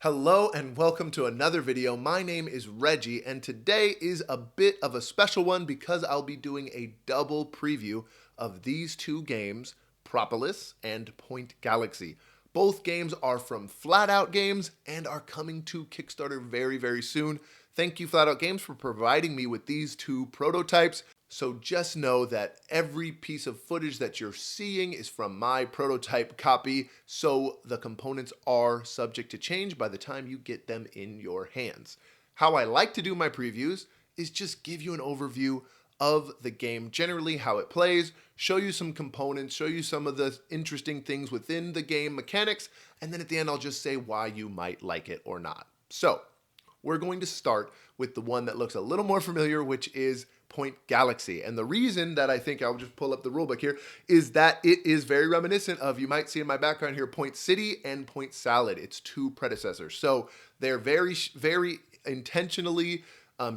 Hello and welcome to another video. My name is Reggie and today is a bit of a special one because I'll be doing a double preview of these two games, Propolis and Point Galaxy. Both games are from Flat Out Games and are coming to Kickstarter very soon. Thank you Flat Out Games for providing me with these two prototypes. So just know that every piece of footage that you're seeing is from my prototype copy, so the components are subject to change by the time you get them in your hands. How I like to do my previews is just give you an overview of the game, generally how it plays, show you some components, show you some of the interesting things within the game mechanics, and then at the end I'll just say why you might like it or not. So we're going to start with the one that looks a little more familiar, which is Point Galaxy. And the reason that I think I'll just pull up the rulebook here is that it is very reminiscent of, you might see in my background here, Point City and Point Salad. It's two predecessors. So they're very intentionally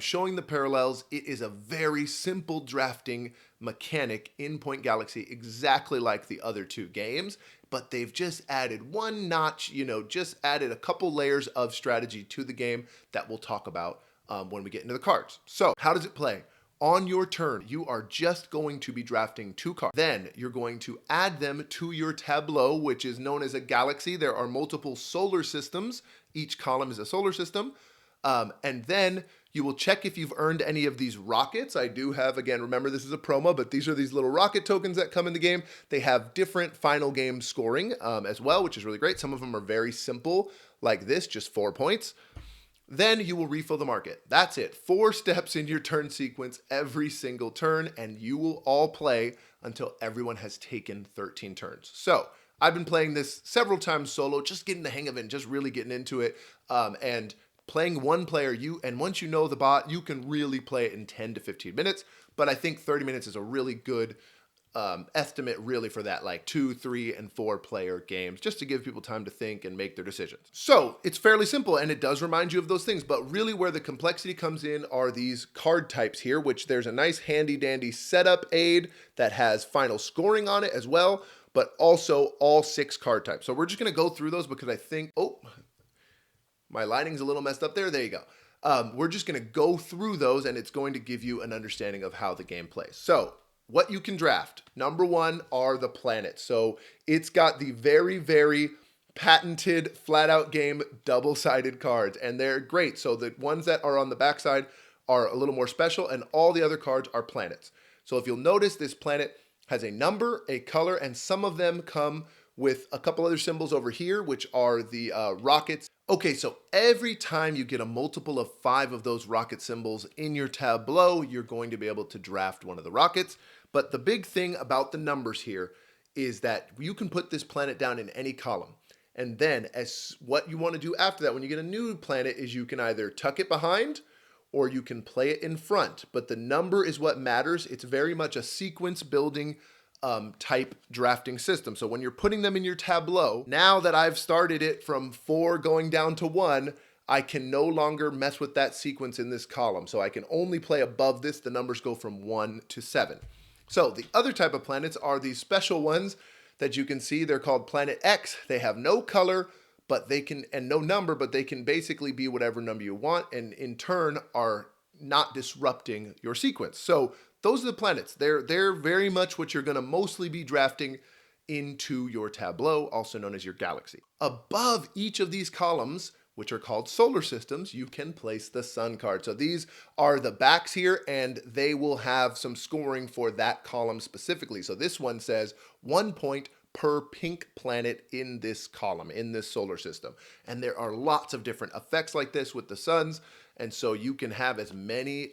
showing the parallels. It is a very simple drafting mechanic in Point Galaxy, exactly like the other two games, but they've just added one notch, just added a couple layers of strategy to the game that we'll talk about when we get into the cards. So how does it play? On your turn, you are just going to be drafting two cards. Then you're going to add them to your tableau, which is known as a galaxy. There are multiple solar systems. Each column is a solar system. And then you will check if you've earned any of these rockets. I do have, again, remember this is a promo, but these are these little rocket tokens that come in the game. They have different final game scoring as well, which is really great. Some of them are very simple, like this, just 4 points. Then you will refill the market. That's it. 4 steps in your turn sequence every single turn, and you will all play until everyone has taken 13 turns. So I've been playing this several times solo, just getting the hang of it and just really getting into it. And playing one player, and once you know the bot, you can really play it in 10 to 15 minutes. But I think 30 minutes is a really good estimate really for that, like 2, 3, and 4 player games, just to give people time to think and make their decisions. So it's fairly simple and it does remind you of those things, but really where the complexity comes in are these card types here, which there's a nice handy dandy setup aid that has final scoring on it as well, but also all 6 card types. So we're just going to go through those because I think, my lighting's a little messed up there. There you go. We're just going to go through those and it's going to give you an understanding of how the game plays. So what you can draft, number 1 are the planets. So it's got the very patented Flat Out Game double-sided cards, and they're great. So the ones that are on the backside are a little more special, and all the other cards are planets. So if you'll notice, this planet has a number, a color, and some of them come with a couple other symbols over here, which are the rockets. Okay, so every time you get a multiple of 5 of those rocket symbols in your tableau, you're going to be able to draft one of the rockets. But the big thing about the numbers here is that you can put this planet down in any column. And then as what you want to do after that, when you get a new planet, is you can either tuck it behind or you can play it in front. But the number is what matters. It's very much a sequence building type drafting system. So when you're putting them in your tableau, now that I've started it from 4 going down to 1, I can no longer mess with that sequence in this column. So I can only play above this. The numbers go from 1 to 7. So the other type of planets are these special ones that you can see. They're called Planet X. They have no color, but they can, and no number, but they can basically be whatever number you want, and in turn are not disrupting your sequence. So those are the planets. They're very much what you're going to mostly be drafting into your tableau, also known as your galaxy. Above each of these columns, which are called solar systems, you can place the sun card. So these are the backs here, and they will have some scoring for that column specifically. So this one says 1 point per pink planet in this column, in this solar system. And there are lots of different effects like this with the suns, and so you can have as many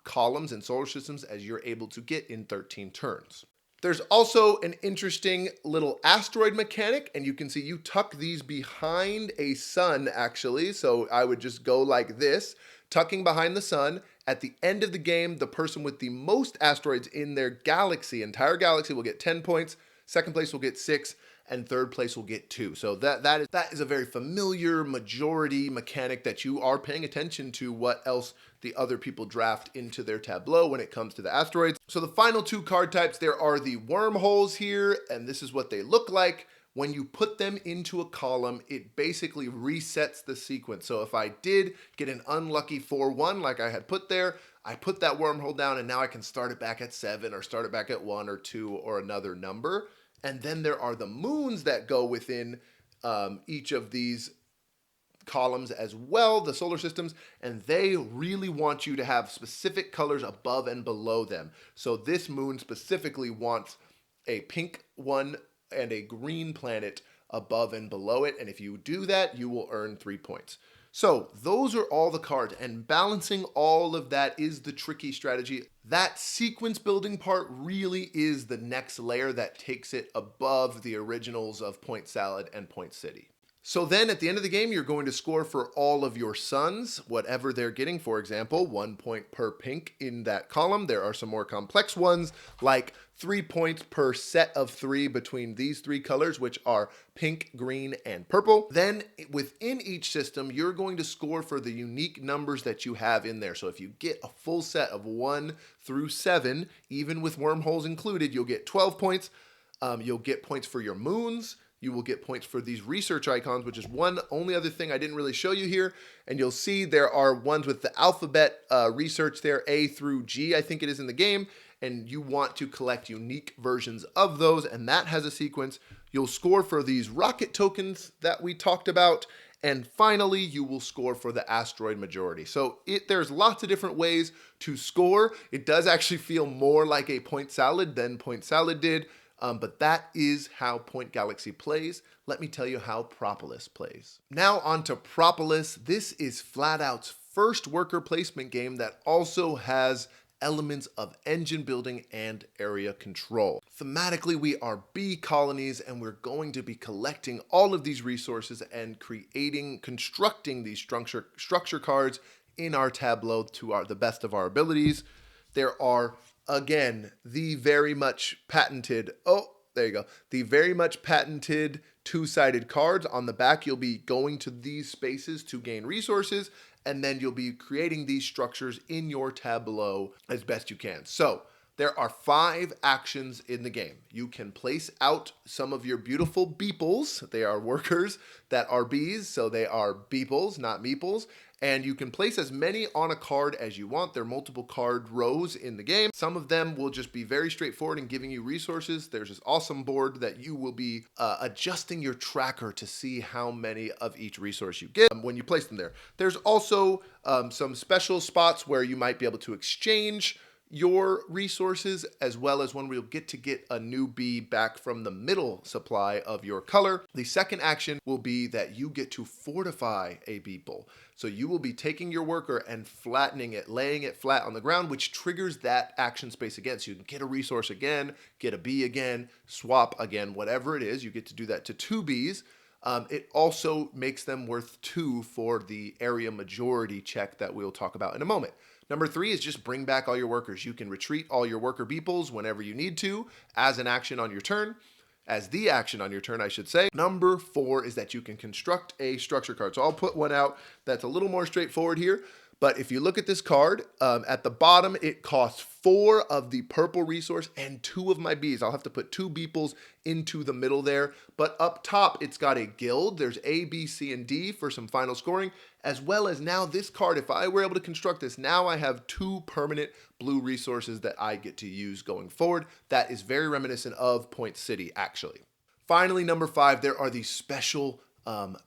columns and solar systems as you're able to get in 13 turns. There's also an interesting little asteroid mechanic, and you can see you tuck these behind a sun actually. So I would just go like this, tucking behind the sun. At the end of the game, the person with the most asteroids in their galaxy, entire galaxy, will get 10 points. Second place will get 6, and third place will get 2. So that is a very familiar majority mechanic that you are paying attention to what else the other people draft into their tableau when it comes to the asteroids. So the final 2 card types, there are the wormholes here, and this is what they look like when you put them into a column, it basically resets the sequence. So if I did get an unlucky 4-1 like I had put there, I put that wormhole down and now I can start it back at 7 or start it back at 1 or 2 or another number. And then there are the moons that go within each of these columns as well, the solar systems, and they really want you to have specific colors above and below them. So this moon specifically wants a pink one and a green planet above and below it, and if you do that, you will earn 3 points. So those are all the cards, and balancing all of that is the tricky strategy. That sequence building part really is the next layer that takes it above the originals of Point Salad and Point City. So then at the end of the game, you're going to score for all of your suns, whatever they're getting. For example, 1 point per pink in that column. There are some more complex ones, like 3 points per set of 3 between these 3 colors, which are pink, green, and purple. Then within each system, you're going to score for the unique numbers that you have in there. So if you get a full set of 1 through 7, even with wormholes included, you'll get 12 points. You'll get points for your moons. You will get points for these research icons, which is one only other thing I didn't really show you here. And you'll see there are ones with the alphabet research there, A through G, I think it is in the game. And you want to collect unique versions of those, and that has a sequence. You'll score for these rocket tokens that we talked about. And finally, you will score for the asteroid majority. So there's lots of different ways to score. It does actually feel more like a Point Salad than Point Salad did. But that is how Point Galaxy plays. Let me tell you how Propolis plays. Now on to Propolis. This is FlatOut's first worker placement game that also has elements of engine building and area control. Thematically, we are bee colonies, and we're going to be collecting all of these resources and constructing these structure cards in our tableau to the best of our abilities. There are, again, the very much patented, the very much patented two-sided cards. On the back, you'll be going to these spaces to gain resources, and then you'll be creating these structures in your tableau as best you can. So there are 5 actions in the game. You can place out some of your beautiful beeples. They are workers that are bees, so they are beeples, not meeples. And you can place as many on a card as you want. There are multiple card rows in the game. Some of them will just be very straightforward in giving you resources. There's this awesome board that you will be adjusting your tracker to see how many of each resource you get when you place them there. There's also some special spots where you might be able to exchange your resources, as well as when we'll get a new bee back from the middle supply of your color. The second action will be that you get to fortify a beeple. So you will be taking your worker and flattening it, laying it flat on the ground, which triggers that action space again. So you can get a resource again, get a bee again, swap again, whatever it is. You get to do that to 2 bees. It also makes them worth 2 for the area majority check that we'll talk about in a moment. Number 3 is just bring back all your workers. You can retreat all your worker beeples whenever you need to as an action on your turn. As the action on your turn, I should say. Number 4 is that you can construct a structure card. So I'll put one out that's a little more straightforward here. But if you look at this card, at the bottom, it costs 4 of the purple resource and 2 of my bees. I'll have to put 2 beeples into the middle there. But up top, it's got a guild. There's A, B, C, and D for some final scoring, as well as now this card. If I were able to construct this, now I have 2 permanent blue resources that I get to use going forward. That is very reminiscent of Point City, actually. Finally, number 5, there are these special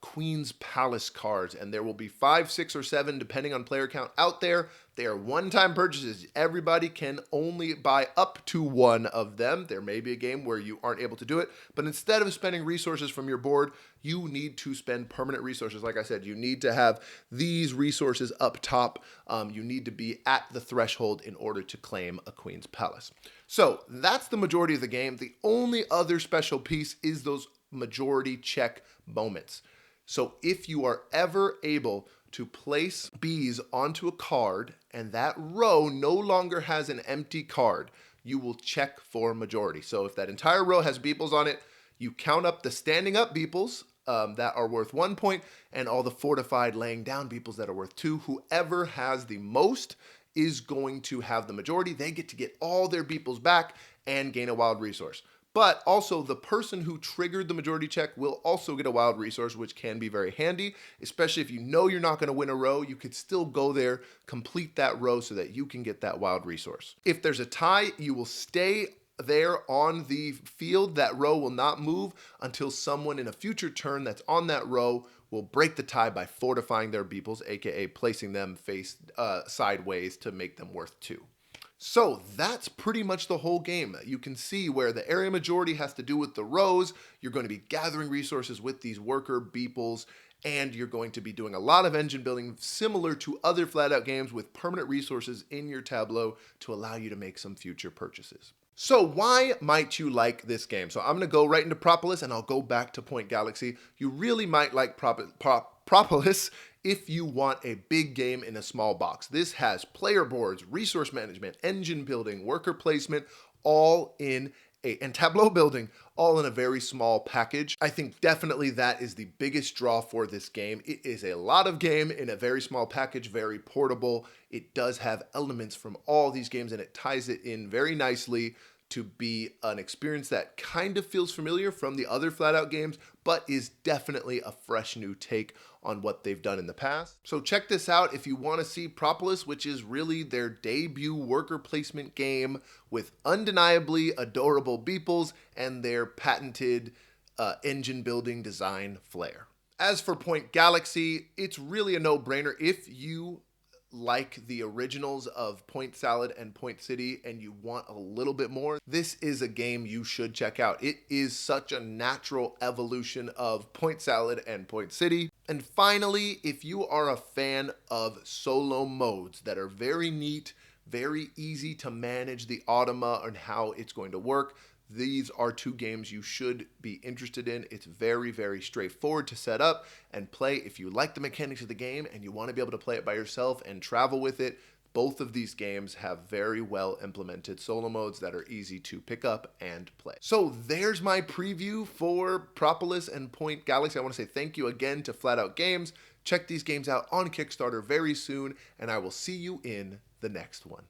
Queen's Palace cards, and there will be 5, 6, or 7 depending on player count out there. They are one-time purchases. Everybody can only buy up to 1 of them. There may be a game where you aren't able to do it, but instead of spending resources from your board, you need to spend permanent resources. Like I said, you need to have these resources up top. You need to be at the threshold in order to claim a Queen's Palace. So that's the majority of the game. The only other special piece is those majority check moments. So if you are ever able to place bees onto a card and that row no longer has an empty card, you will check for majority. So if that entire row has beeples on it, you count up the standing up beeples that are worth 1 point and all the fortified laying down beeples that are worth 2. Whoever has the most is going to have the majority. They get to get all their beeples back and gain a wild resource. But also the person who triggered the majority check will also get a wild resource, which can be very handy, especially if you know you're not going to win a row. You could still go there, complete that row so that you can get that wild resource. If there's a tie, you will stay there on the field. That row will not move until someone in a future turn that's on that row will break the tie by fortifying their beeples, aka placing them sideways to make them worth 2. So that's pretty much the whole game. You can see where the area majority has to do with the rows. You're going to be gathering resources with these worker beeples, and you're going to be doing a lot of engine building similar to other flat out games with permanent resources in your tableau to allow you to make some future purchases. So why might you like this game? So I'm going to go right into Propolis and I'll go back to Point Galaxy. You really might like Propolis if you want a big game in a small box. This has player boards, resource management, engine building, worker placement, and tableau building, all in a very small package. I think definitely that is the biggest draw for this game. It is a lot of game in a very small package, very portable. It does have elements from all these games and it ties it in very nicely to be an experience that kind of feels familiar from the other flat out games, but is definitely a fresh new take on what they've done in the past. So check this out if you want to see Propolis, which is really their debut worker placement game with undeniably adorable beeples and their patented engine building design flair. As for Point Galaxy, it's really a no-brainer if you like the originals of Point Salad and Point City and you want a little bit more, this is a game you should check out. It is such a natural evolution of Point Salad and Point City. And finally, if you are a fan of solo modes that are very neat, very easy to manage the automa and how it's going to work, these are 2 games you should be interested in. It's very, very straightforward to set up and play. If you like the mechanics of the game and you want to be able to play it by yourself and travel with it, both of these games have very well implemented solo modes that are easy to pick up and play. So there's my preview for Propolis and Point Galaxy. I want to say thank you again to Flat Out Games. Check these games out on Kickstarter very soon, and I will see you in the next one.